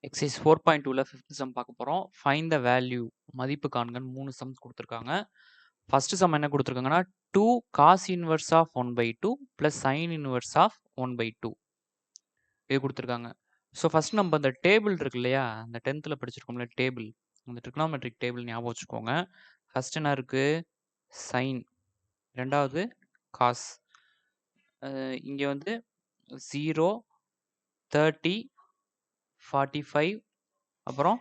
Exercise 4.2ல 5th some பார்க்க போறோம். Find the value மதிப்பு காண்கன்னு 3 சம்ஸ் குடுத்துருக்காங்க. ஃபர்ஸ்ட் சம் என்ன குடுத்துருக்காங்கன்னா, 2 cos inverse of 1/2 plus sine inverse of 1/2 இது குடுத்துருக்காங்க. ஸோ ஃபர்ஸ்ட் நம்ம இந்த டேபிள் இருக்கு இல்லையா? அந்த 10த்ல படிச்சிருக்கோம்ல டேபிள். அந்த ட்ரிகனாமெட்ரிக் டேபிள் ஞாபகம் வச்சுக்கோங்க. ஃபர்ஸ்ட் என்ன இருக்கு? சைன். 2வது காஸ். இங்க வந்து 0, 30, 45 அப்புறம்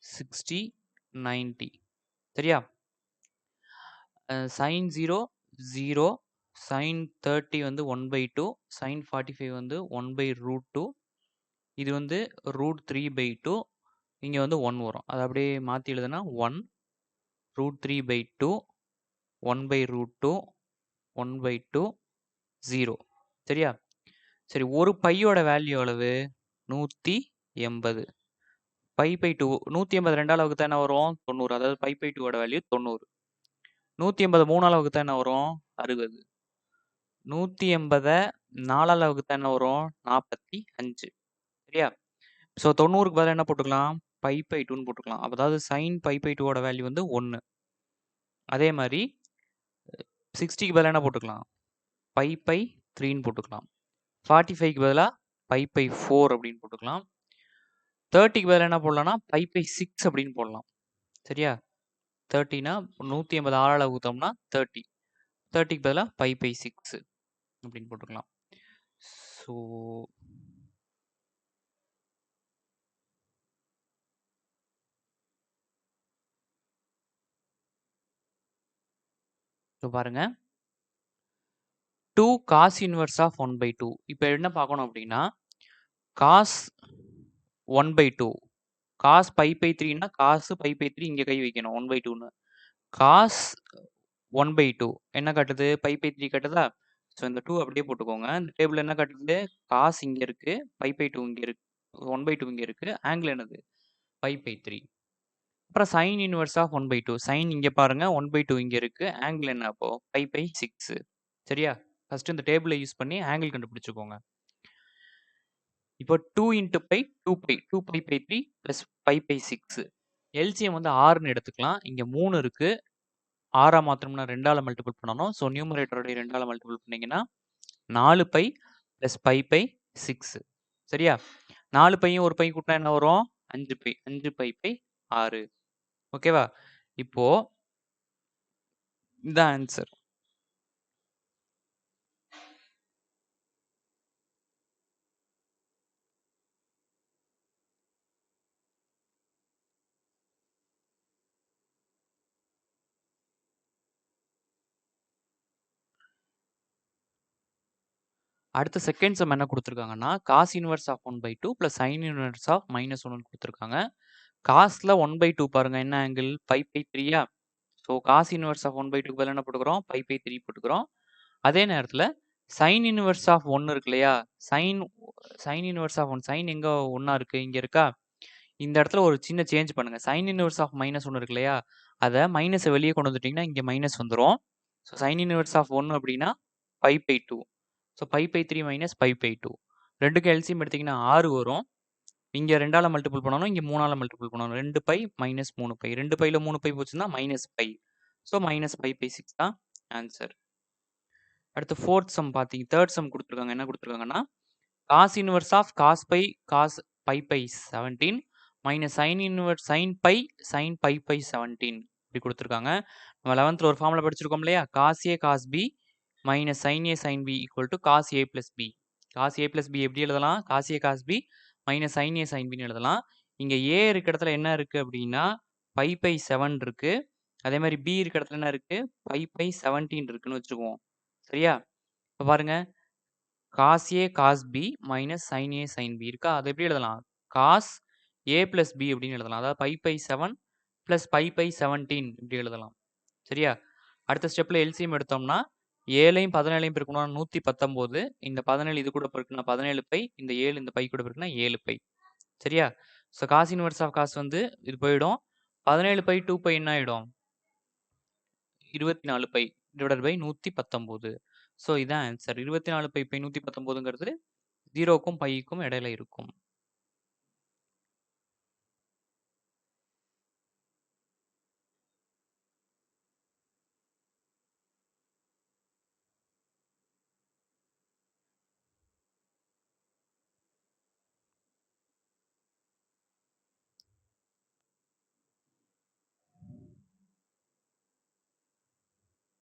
60, 90 சரியா? sin 0, 0, sin 30 வந்து 1/2, sin 45 வந்து 1/√2, இது வந்து √3/2, இங்க வந்து 1 வரும். அது அப்படியே மாத்தி எழுதுனா 1 √3/2, 1/√2, 1/2, 0 சரியா? சரி, ஒரு பையோட வேல்யூ எவ்வளவு? 180. π/2 180 2ஆல வகுத்தா என்ன வரும்? 90. அதாவது π/2 ஓட வேல்யூ 90. 180 3ஆல வகுத்தா என்ன வரும்? 60. 180 4ஆல வகுத்தா என்ன வரும்? 45 சரியா? ஸோ 90க்கு பதிலா என்ன போட்டுக்கலாம்? π/2ன்னு போட்டுக்கலாம். அதாவது sin π/2 ஓட வேல்யூ வந்து 1. அதே மாதிரி 60க்கு பதிலா என்ன போட்டுக்கலாம்? π/3ன்னு போட்டுக்கலாம். 45க்கு பதிலா π/4 அப்படின்னு போட்டுக்கலாம். 30க்கு பதிலா என்ன போடலாம்னா π/6 அப்படின்னு போடலாம். சரியா? 30னா 180 6ஆல வகுத்தோம்னா 30. 30க்கு பதிலா π/6 அப்படின்னு போட்டுக்கலாம். ஸோ பாருங்க 2 காஸ் இன்வெர்ஸ் ஆஃப் 1/2. இப்போ என்ன பார்க்கணும் அப்படின்னா காஸ் 1/2 காஸ் π/3னா காசு π/3 இங்க கை வைக்கணும் 1/2ன்னு. காஸ் 1/2 என்ன காட்டுது? π/3 காட்டுதா? ஸோ இந்த 2 அப்படியே போட்டுக்கோங்க. இந்த டேபிள் என்ன காட்டுது? காஸ் இங்க இருக்கு, π/2 இங்க இருக்கு, 1/2 இங்க இருக்கு. ஆங்கிள் என்னது? π/3. அப்புறம் சைன் இன்வெர்ஸ் ஆஃப் 1/2. சைன் இங்க பாருங்க, 1/2 இங்க இருக்கு. ஆங்கிள் என்ன அப்போ? π/6 சரியா? ஃபர்ஸ்ட் இந்த டேபிளை யூஸ் பண்ணி ஆங்கிள் கண்டுபிடிச்சுக்கோங்க. இப்போ 2 × π 2π 2π/3 பிளஸ் π/6. எல்சிஎம் வந்து 6ன்னு எடுத்துக்கலாம். இங்க 3 இருக்கு. 6ஆ மாத்தணும்னா 2ஆல மல்டிபிள் பண்ணணும். ஸோ நியூமரேட்டரோட 2ஆல மல்டிபிள் பண்ணீங்கன்னா 4π பிளஸ் π/6 சரியா? 4 பையும் ஒரு பை கூட்டினா என்ன வரும்? 5π 5π/6 ஓகேவா? இப்போ இதான் ஆன்சர். அடுத்த செகண்ட் சம் என்ன குடுத்துருக்காங்கன்னா, cos inverse of 1/2 plus sine inverse of -1ன்னு குடுத்துருக்காங்க. காஸ்ல 1/2 பாருங்க என்ன ஆங்கிள்? π/3யா? ஸோ காஸ் இன்வெர்ஸ் ஆஃப் 1/2க்கு பதிலா என்ன போட்டுக்கிறோம்? π/3 போட்டுக்கிறோம். அதே நேரத்துல சைன் இன்வெர்ஸ் ஆஃப் 1 இருக்கு இல்லையா? சைன் இன்வெர்ஸ் ஆஃப் 1 சைன் எங்க 1ஆ இருக்கு? இங்க இருக்கா? இந்த இடத்துல ஒரு சின்ன சேஞ்ச் பண்ணுங்க. சைன் இன்வெர்ஸ் ஆஃப் -1 இருக்கு இல்லையா? அத மைனஸ வெளிய கொண்டு வந்துட்டீங்கன்னா இங்க மைனஸ் வந்துரும். ஸோ சைன் இன்வெர்ஸ் ஆஃப் 1 அப்படின்னா π/2. So π/3 minus π/2. 2க்கும் எல்சிஎம் எடுத்தீங்கன்னா 6 வரும். இங்க 2ஆல மல்டிபிள் பண்ணணும். இங்க 3ஆல மல்டிபிள் பண்ணணும். 2π மைனஸ் 3π. 2πல 3π போச்சுன்னா மைனஸ் π. ஸோ மைனஸ் π/6 தான் ஆன்சர். அடுத்து 4th சம் பாத்தீங்க 3rd சம் குடுத்துருக்காங்க. என்ன குடுத்துருக்காங்கன்னா, cos inverse of cos pi cos π/17 minus sine inverse sine π sine π/17 இப்படி குடுத்துருக்காங்க. நம்ம 11th ஒரு ஃபார்முலா படிச்சிருக்கோம் இல்லையா? Cos A cos B minus sine A sine B equal to cos A plus B. Cos A plus B எப்படி எழுதலாம்? Cos A cos B minus sine A sine Bன்னு எழுதலாம். இங்க A இருக்க இடத்துல என்ன இருக்கு அப்படின்னா π/7 இருக்கு. அதே மாதிரி B இருக்க இடத்துல என்ன இருக்கு? π/17 இருக்குன்னு வச்சுக்குவோம். சரியா? இப்ப பாருங்க cos A cos B minus sine A sine B இருக்கா? அதை எப்படி எழுதலாம்? காஸ் A பிளஸ் B அப்படின்னு எழுதலாம். அதாவது π/7 பிளஸ் π/17 இப்படி எழுதலாம். சரியா? அடுத்த ஸ்டெப்ல எல்சிஎம் எடுத்தோம்னா 7ஐயும் 17ஐயும் பெருக்கணும்னா 119. இந்த 17 இது கூட பெருக்குனா 17π. இந்த 7 இந்த பை கூட பெருக்குனா 7π. சரியா? So cos inverse of cos வந்து இது போயிடும். 17π 2π என்ன ஆயிடும்? 24π டிவைடட் பை 119. ஸோ இதான் ஆன்சர். 24π 119ங்கிறது 0க்கும் பைக்கும் இடையில இருக்கும்.